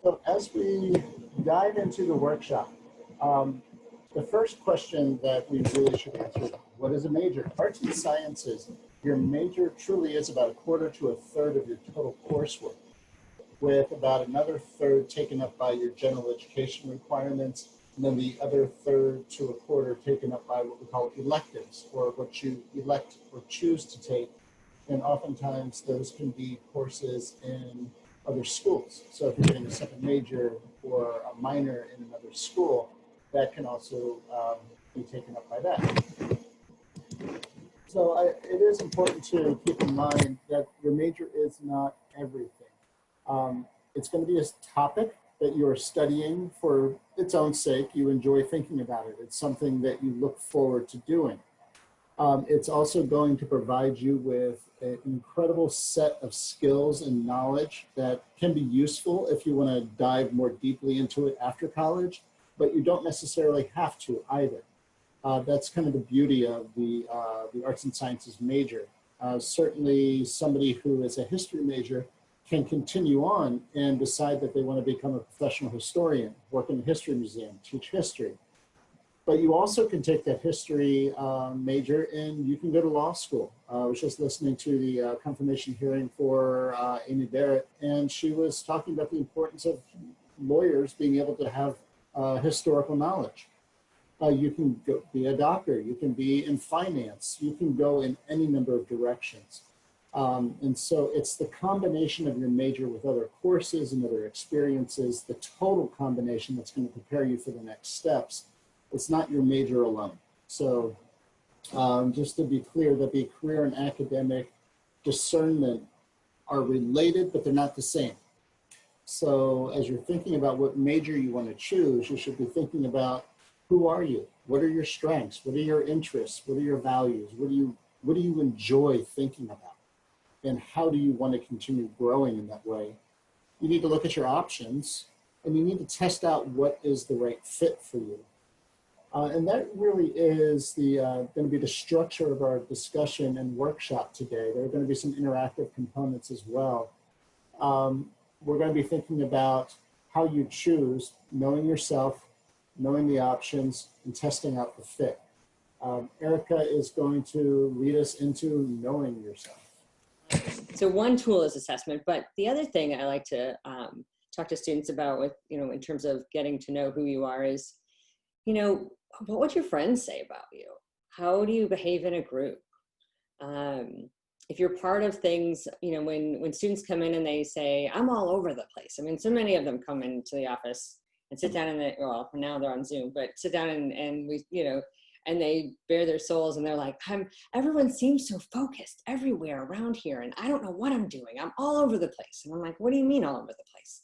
So as we dive into the workshop, um, the first question that we really should answer is, what is a major? Arts and sciences, your major truly is about a quarter to a third of your total coursework, with about another third taken up by your general education requirements, and then the other third to a quarter taken up by what we call electives, or what you elect or choose to take. And oftentimes those can be courses in other schools. So if you're getting a second major or a minor in another school, that can also be taken up by that. So it is important to keep in mind that your major is not everything. It's going to be a topic that you're studying for its own sake. You enjoy thinking about it. It's something that you look forward to doing. It's also going to provide you with an incredible set of skills and knowledge that can be useful if you want to dive more deeply into it after college, but you don't necessarily have to either. That's kind of the beauty of the arts and sciences major. Certainly somebody who is a history major can continue on and decide that they want to become a professional historian, work in a history museum, teach history. But you also can take that history major and you can go to law school. I was just listening to the confirmation hearing for Amy Barrett, and she was talking about the importance of lawyers being able to have historical knowledge. You can go be a doctor, you can be in finance, you can go in any number of directions. And so it's the combination of your major with other courses and other experiences, the total combination that's going to prepare you for the next steps. It's not your major alone. So just to be clear, that the career and academic discernment are related, but they're not the same. So as you're thinking about what major you want to choose, you should be thinking about, who are you? What are your strengths? What are your interests? What are your values? What do you enjoy thinking about? And how do you want to continue growing in that way? You need to look at your options, and you need to test out what is the right fit for you. And that really is going to be the structure of our discussion and workshop today. There are going to be some interactive components as well. We're going to be thinking about how you choose, knowing yourself, knowing the options, and testing out the fit. Erica is going to lead us into knowing yourself. So one tool is assessment, but the other thing I like to talk to students about with, in terms of getting to know who you are is, what would your friends say about you? How do you behave in a group? If you're part of things, when students come in and they say, I'm all over the place. I mean, so many of them come into the office and sit down well, now they're on Zoom, but sit down and we, and they bare their souls and they're like, everyone seems so focused everywhere around here. And I don't know what I'm doing. I'm all over the place. And I'm like, what do you mean all over the place?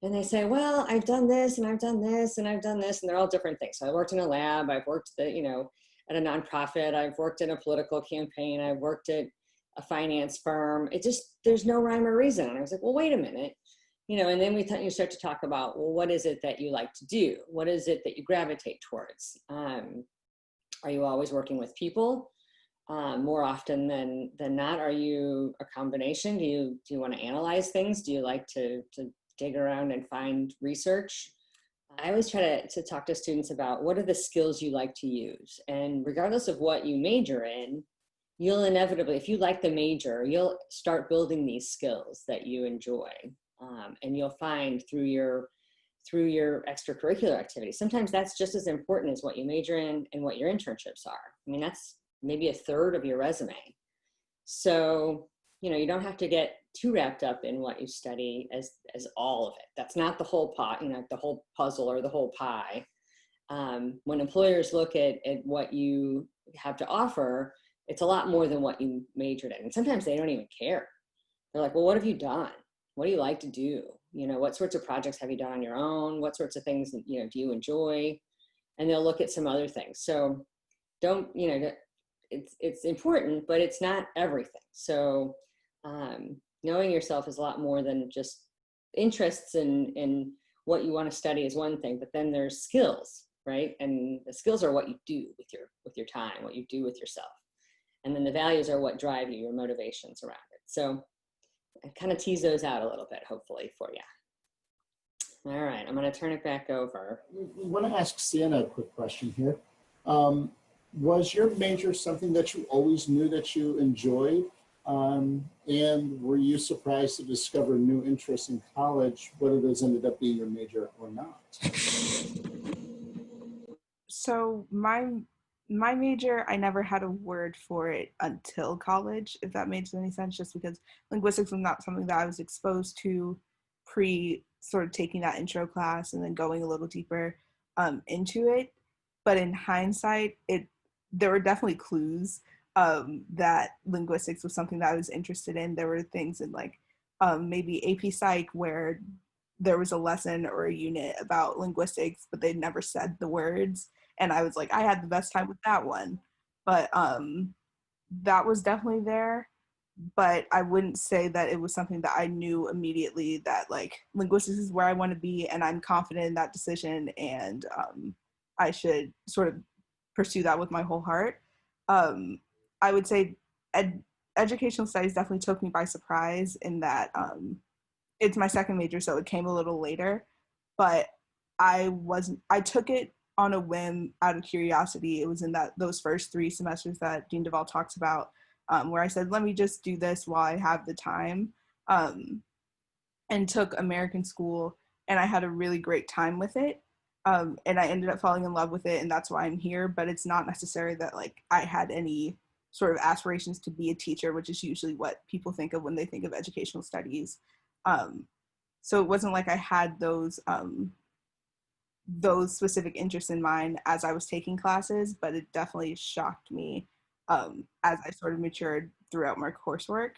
And they say, well, I've done this and I've done this and I've done this. And they're all different things. So I worked in a lab. I've worked at a nonprofit. I've worked in a political campaign. I've worked at a finance firm. There's no rhyme or reason. And I was like, well, wait a minute. And then you start to talk about, well, what is it that you like to do? What is it that you gravitate towards? Are you always working with people? More often than not, are you a combination? Do you want to analyze things? Do you like to dig around and find research? I always try to talk to students about what are the skills you like to use. And regardless of what you major in, you'll inevitably, if you like the major, you'll start building these skills that you enjoy. And you'll find through your extracurricular activities. Sometimes that's just as important as what you major in and what your internships are. I mean, that's maybe a third of your resume. So, you don't have to get too wrapped up in what you study as all of it. That's not the whole pot, the whole puzzle or the whole pie. When employers look at what you have to offer, it's a lot more than what you majored in. And sometimes they don't even care. They're like, well, what have you done? What do you like to do? What sorts of projects have you done on your own? What sorts of things, do you enjoy? And they'll look at some other things. So don't, it's important, but it's not everything. So knowing yourself is a lot more than just interests in what you want to study is one thing, but then there's skills, right? And the skills are what you do with your time, what you do with yourself. And then the values are what drive you, your motivations around it. So I kind of tease those out a little bit, hopefully, for you. All right, I'm going to turn it back over. We want to ask Sienna a quick question here. Was your major something that you always knew that you enjoyed? And were you surprised to discover new interests in college, whether those ended up being your major or not? So my major, I never had a word for it until college, if that makes any sense, just because linguistics was not something that I was exposed to pre sort of taking that intro class and then going a little deeper into it. But in hindsight, there were definitely clues that linguistics was something that I was interested in. There were things in like maybe AP Psych where there was a lesson or a unit about linguistics, but they never said the words. And I was like, I had the best time with that one. But that was definitely there. But I wouldn't say that it was something that I knew immediately that like linguistics is where I want to be and I'm confident in that decision and I should sort of pursue that with my whole heart. I would say educational studies definitely took me by surprise in that it's my second major, so it came a little later, but I took it on a whim out of curiosity. It was in those first 3 semesters that Dean Duvall talks about, where I said, let me just do this while I have the time, and took American School, and I had a really great time with it. And I ended up falling in love with it, and that's why I'm here, but it's not necessary that like I had any sort of aspirations to be a teacher, which is usually what people think of when they think of educational studies. So it wasn't like I had those specific interests in mind as I was taking classes, but it definitely shocked me as I sort of matured throughout my coursework.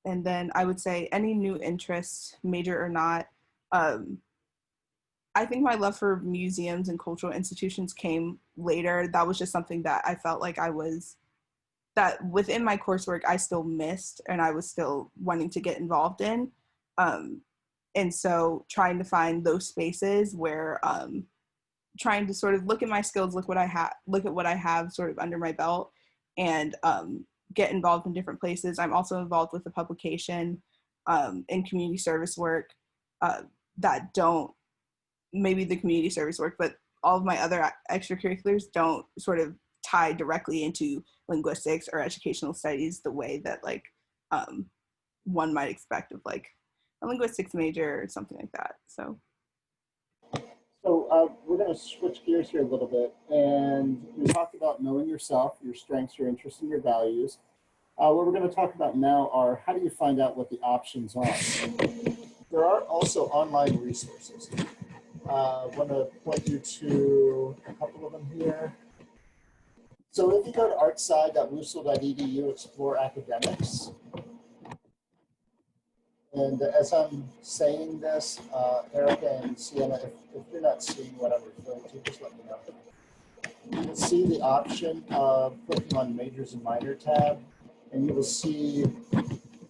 And then I would say any new interests, major or not, I think my love for museums and cultural institutions came later. That was just something that I felt like that within my coursework, I still missed and I was still wanting to get involved in. Um, and so trying to find those spaces where trying to sort of look at my skills, look at what I have sort of under my belt and get involved in different places. I'm also involved with a publication in community service work that don't, maybe the community service work, but all of my other extracurriculars don't sort of tie directly into linguistics or educational studies the way that like one might expect of like a linguistics major or something like that. So we're going to switch gears here a little bit, and we talked about knowing yourself, your strengths, your interests, and your values. What we're going to talk about now are how do you find out what the options are. There are also online resources. I want to point you to a couple of them here. So if you go to artside.wusel.edu, explore academics. And as I'm saying this, Erica and Sienna, if you're not seeing what I'm referring to, just let me know. You will see the option of clicking on Majors and Minor tab, and you will see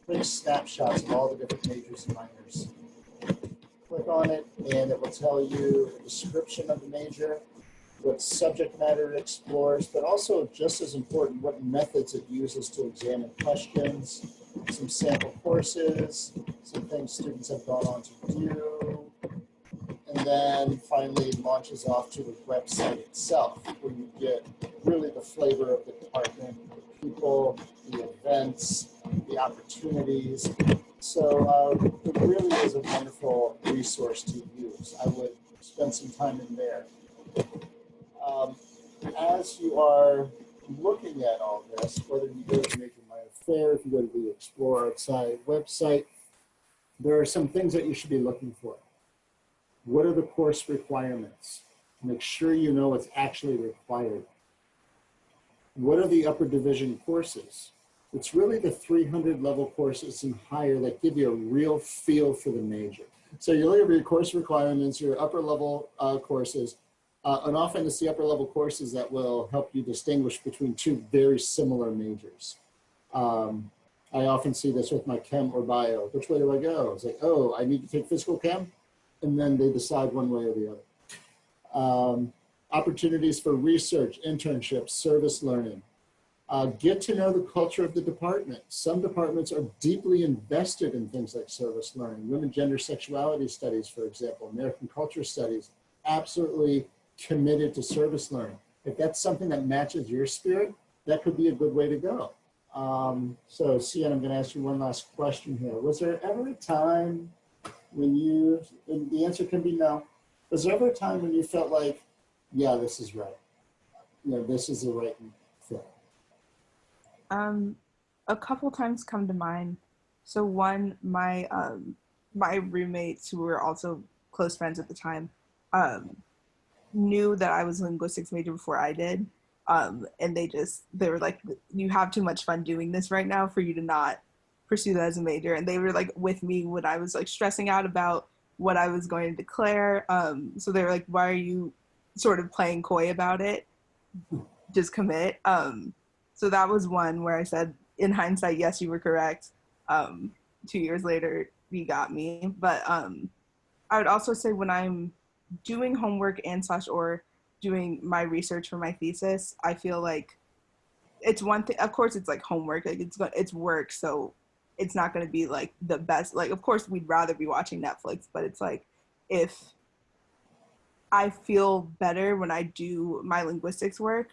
quick snapshots of all the different majors and minors. Click on it, and it will tell you the description of the major, what subject matter it explores, but also, just as important, what methods it uses to examine questions, some sample courses, some things students have gone on to do, and then finally launches off to the website itself, where you get really the flavor of the department, the people, the events, the opportunities. So it really is a wonderful resource to use. I would spend some time in there. As you are looking at all this, whether you go to Major Minor Fair, if you go to the Explore Outside website, there are some things that you should be looking for. What are the course requirements? Make sure you know what's actually required. What are the upper division courses? It's really the 300 level courses and higher that give you a real feel for the major. So you look at your course requirements, your upper level courses, and often it's the upper level courses that will help you distinguish between 2 very similar majors. I often see this with my chem or bio. Which way do I go? It's like, oh, I need to take physical chem, and then they decide one way or the other. Opportunities for research, internships, service learning. Get to know the culture of the department. Some departments are deeply invested in things like service learning. Women, gender, sexuality studies, for example, American culture studies, absolutely committed to service learning. If that's something that matches your spirit, that could be a good way to go. So Cian, I'm going to ask you one last question here. Was there ever a time when you, and the answer can be no, was there ever a time when you felt like, yeah, this is right? You know, this is the right thing? A couple times come to mind. So one, my roommates who were also close friends at the time, knew that I was a linguistics major before I did. And they were like, you have too much fun doing this right now for you to not pursue that as a major. And they were like with me when I was like stressing out about what I was going to declare. So they were like, why are you sort of playing coy about it? Just commit. So that was one where I said, in hindsight, yes, you were correct. 2 years later, you got me. But I would also say when I'm doing homework and slash or doing my research for my thesis, I feel like it's one thing. Of course, it's like homework, like it's work, so it's not going to be like the best. Like, of course, we'd rather be watching Netflix, but it's like if I feel better when I do my linguistics work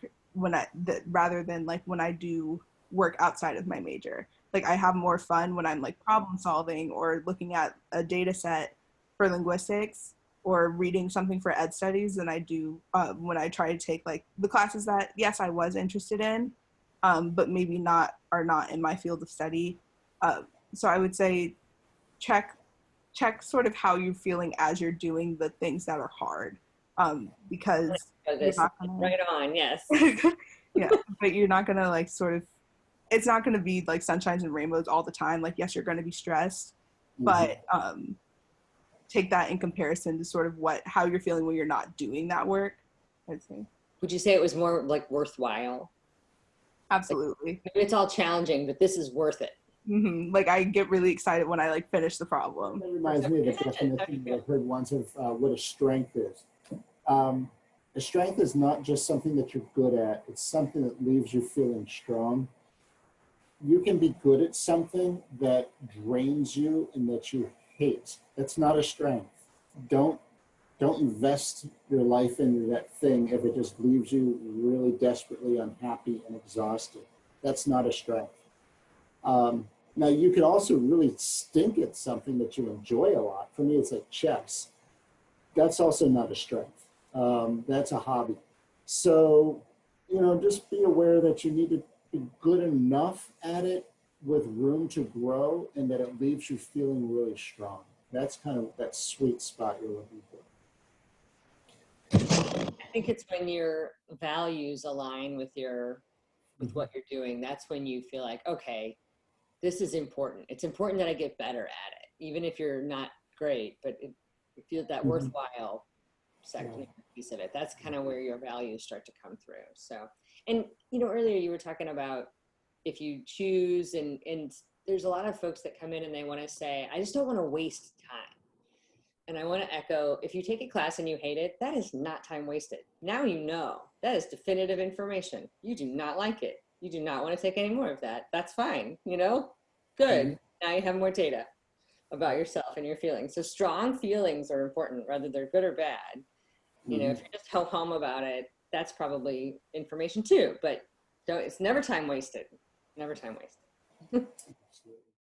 rather than like when I do work outside of my major. Like I have more fun when I'm like problem solving or looking at a data set for linguistics or reading something for ed studies than I do when I try to take like the classes that, yes, I was interested in, but maybe are not in my field of study. So I would say check sort of how you're feeling as you're doing the things that are hard, because you're not gonna, Right on, yes. yeah, but you're not gonna like sort of, it's not gonna be like sunshines and rainbows all the time. Like, yes, you're gonna be stressed, but take that in comparison to sort of how you're feeling when you're not doing that work, I'd say. Would you say it was more like worthwhile? Absolutely. Like, it's all challenging, but this is worth it. Like I get really excited when I like finish the problem. That reminds me of the definition that I heard once of what a strength is. A strength is not just something that you're good at, it's something that leaves you feeling strong. You can be good at something that drains you and that you hate. That's not a strength. Don't invest your life into that thing if it just leaves you really desperately unhappy and exhausted. That's not a strength. Now you can also really stink at something that you enjoy a lot. For me, it's like chess. That's also not a strength. That's a hobby. So, you know, just be aware that you need to be good enough at it with room to grow and that it leaves you feeling really strong. That's kind of that sweet spot you're looking for. I think it's when your values align with what you're doing. That's when you feel like, okay, this is important. It's important that I get better at it, even if you're not great, but you feel that worthwhile second piece of it. That's kind of where your values start to come through. So, and you know, earlier you were talking about if you choose, and there's a lot of folks that come in and they want to say, I just don't want to waste time. And I want to echo, if you take a class and you hate it, that is not time wasted. Now you know. That is definitive information. You do not like it. You do not want to take any more of that. That's fine, you know? Good. Now you have more data about yourself and your feelings. So strong feelings are important, whether they're good or bad. You know, if you're just ho-hum about it, that's probably information too. But it's never time wasted. Never time wasted.